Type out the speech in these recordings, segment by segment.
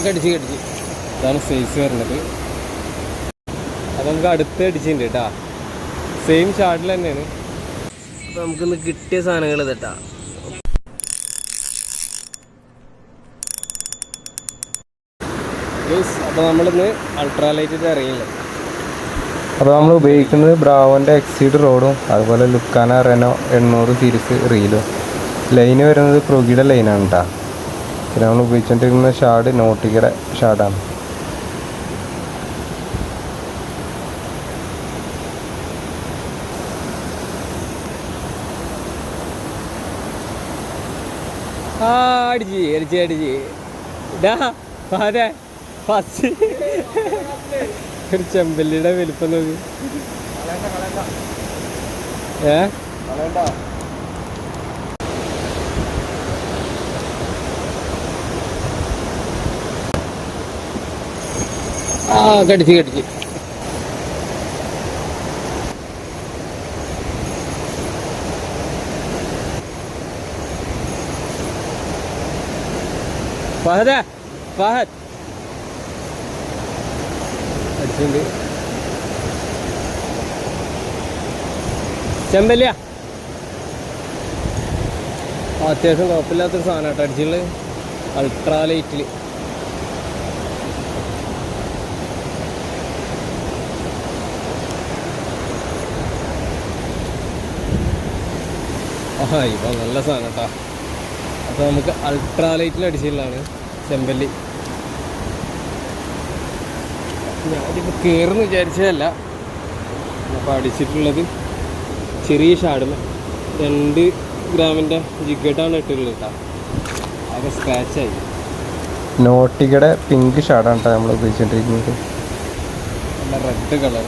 കടിച്ച് ഇതാണ് സൈസ് വരുന്നത്. അത് നമുക്ക് അടുത്ത് അടിച്ചിട്ടുണ്ട് കേട്ടാ, സെയിം ഷാർട്ടിൽ തന്നെയാണ്. അപ്പോൾ നമുക്കിന്ന് കിട്ടിയ സാധനങ്ങൾ ഇതട്ടാ. അപ്പോൾ നമ്മളിന്ന് അൾട്രാലൈറ്റിൽ ഇറങ്ങിയില്ല. അപ്പോൾ നമ്മൾ ഉപയോഗിക്കുന്നത് ബ്രാവോൻ്റെ എക്സീഡ് റോഡും അതുപോലെ ലുക്കാന റെനോ 800 സീരീസ് റീലും. ലൈന് വരുന്നത് ക്രോഗിയുടെ ലൈനാണ് കേട്ടോ. പിന്നെ നമ്മൾ ഉപയോഗിച്ചുകൊണ്ടിരിക്കുന്ന ഷാഡ് നോട്ടിക്കയുടെ ഷാഡാണ്. അടിച്ച് അതെ ഫസ്റ്റ് ഒരു ചെമ്പല്ലിയുടെ വലിപ്പം നോക്കി. കടിച്ച് ഫഹദ് അടിച്ചിട്ടുണ്ട്. ചെമ്പല്ല അത്യാവശ്യം കുഴപ്പമില്ലാത്തൊരു സാധനം കേട്ടോ അടിച്ചുള്ളത്, അൾട്രാലൈറ്റിൽ. ഇപ്പം നല്ല സാധനം കേട്ടോ. അപ്പോൾ നമുക്ക് അൾട്രാലൈറ്റിൽ അടിച്ചിട്ടുള്ളതാണ് ചെമ്പല്ലി. ഞാനിപ്പോൾ കയറുമെന്ന് വിചാരിച്ചതല്ല. അപ്പോൾ അടിച്ചിട്ടുള്ളത് ചെറിയ ഷാഡിൽ 2 ഗ്രാമിൻ്റെ ജിഗട്ടാണ് ഇട്ടിട്ടുള്ളത് കേട്ടോ. ആകെ സ്ക്രാച്ചായി. നോട്ടിക്കയുടെ പിങ്ക് ഷാഡാണ് കേട്ടോ നമ്മൾ ഉപയോഗിച്ചിട്ടിരിക്കുന്നത്. നല്ല റെഡ് കളർ.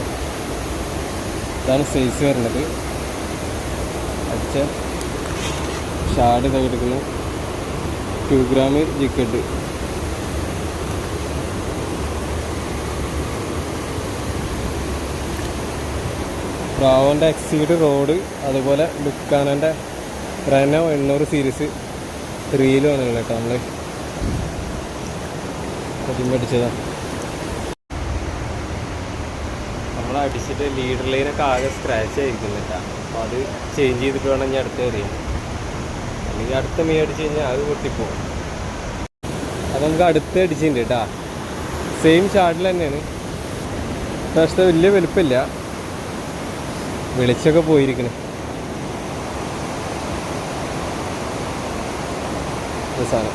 ഇതാണ് സൈസ് വരുന്നത്. അടിച്ച ഷാഡ് ഇതൊക്കെ എടുക്കുന്നു. 2 ഗ്രാം ജിഗട്ട്. ബ്രാവോൻ്റെ എക്സീഡ് റോഡ് അതുപോലെ ലുക്കാനൻ്റെ റെനോ 800 സീരീസ് റീലും ആണ് കേട്ടോ. നമ്മൾ അടിച്ചതാണ്. നമ്മൾ അടിച്ചിട്ട് ലീഡർ ലൈനൊക്കെ ആകെ സ്ക്രാച്ച് ആയിരിക്കുന്നു കേട്ടോ. അപ്പോൾ അത് ചേഞ്ച് ചെയ്തിട്ട് വേണം ഞാൻ അടുത്ത് എറിയാൻ. അല്ലെങ്കിൽ അടുത്ത മീൻ അടിച്ച് കഴിഞ്ഞാൽ അത് പൊട്ടിപ്പോകും. അത് നമുക്ക് അടുത്ത് അടിച്ചിട്ടുണ്ട് കേട്ടോ, സെയിം ഷാർട്ടിൽ തന്നെയാണ്. പക്ഷേ വലിയ വലുപ്പമില്ല, വെളിച്ചൊക്കെ പോയിരിക്കണേ സാധനം.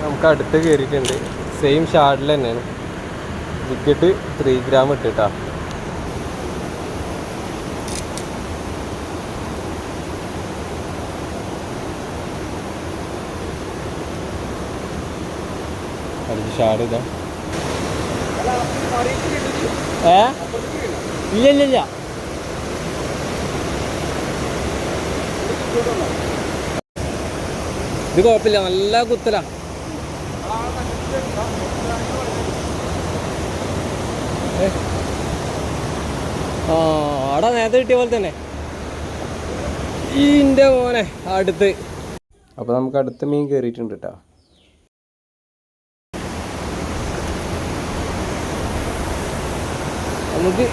നമുക്ക് അടുത്ത് കയറിയിട്ടുണ്ട്, സെയിം ഷാർട്ടിൽ തന്നെയാണ്. ജിഗട്ട് 3 ഗ്രാം ഇട്ടിട്ടാ. അടിച്ച് ഷാഡ് ഇതാ. ഇല്ല ഇത് കുഴപ്പമില്ല, നല്ല കുത്തല. ആടാ നേരത്തെ കിട്ടിയ പോലെ തന്നെ. ഇതിൻ്റെ മോനെ അടുത്ത്. അപ്പോൾ നമുക്ക് അടുത്ത മീൻ കയറിയിട്ടുണ്ട് കേട്ടോ. നമുക്ക്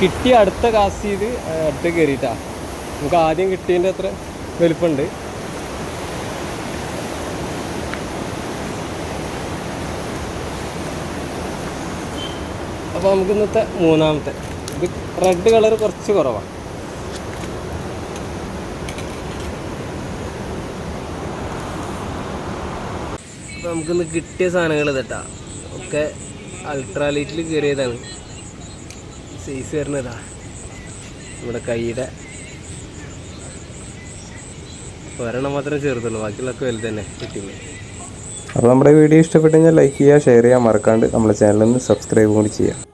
കിട്ടിയ അടുത്ത കാസ്റ്റ് ചെയ്ത് അടുത്ത് കയറിയിട്ടാ. നമുക്ക് ആദ്യം കിട്ടിയതിൻ്റെ അത്ര വലുപ്പമുണ്ട്. അപ്പോൾ നമുക്ക് ഇന്നത്തെ 3ാമത്തെ. ഇത് റെഡ് കളർ കുറച്ച് കുറവാണ്. അപ്പോൾ നമുക്കിന്ന് കിട്ടിയ സാധനങ്ങൾ ഇതട്ടാ, ഒക്കെ അൾട്രാലൈറ്റിൽ കയറിയതാണ്. സൈസ് വരുന്നതാ നമ്മുടെ കൈയുടെ ഒരെണ്ണം മാത്രമേ ചെറുതുള്ളൂ, ബാക്കിയുള്ളൊക്കെ വലുത് തന്നെ കിട്ടിയത്. അപ്പോൾ നമ്മുടെ വീഡിയോ ഇഷ്ടപ്പെട്ടു കഴിഞ്ഞാൽ ലൈക്ക് ചെയ്യുക, ഷെയർ ചെയ്യുക, മറക്കാണ്ട് നമ്മുടെ ചാനലിൽ നിന്ന് സബ്സ്ക്രൈബ് കൂടി ചെയ്യുക.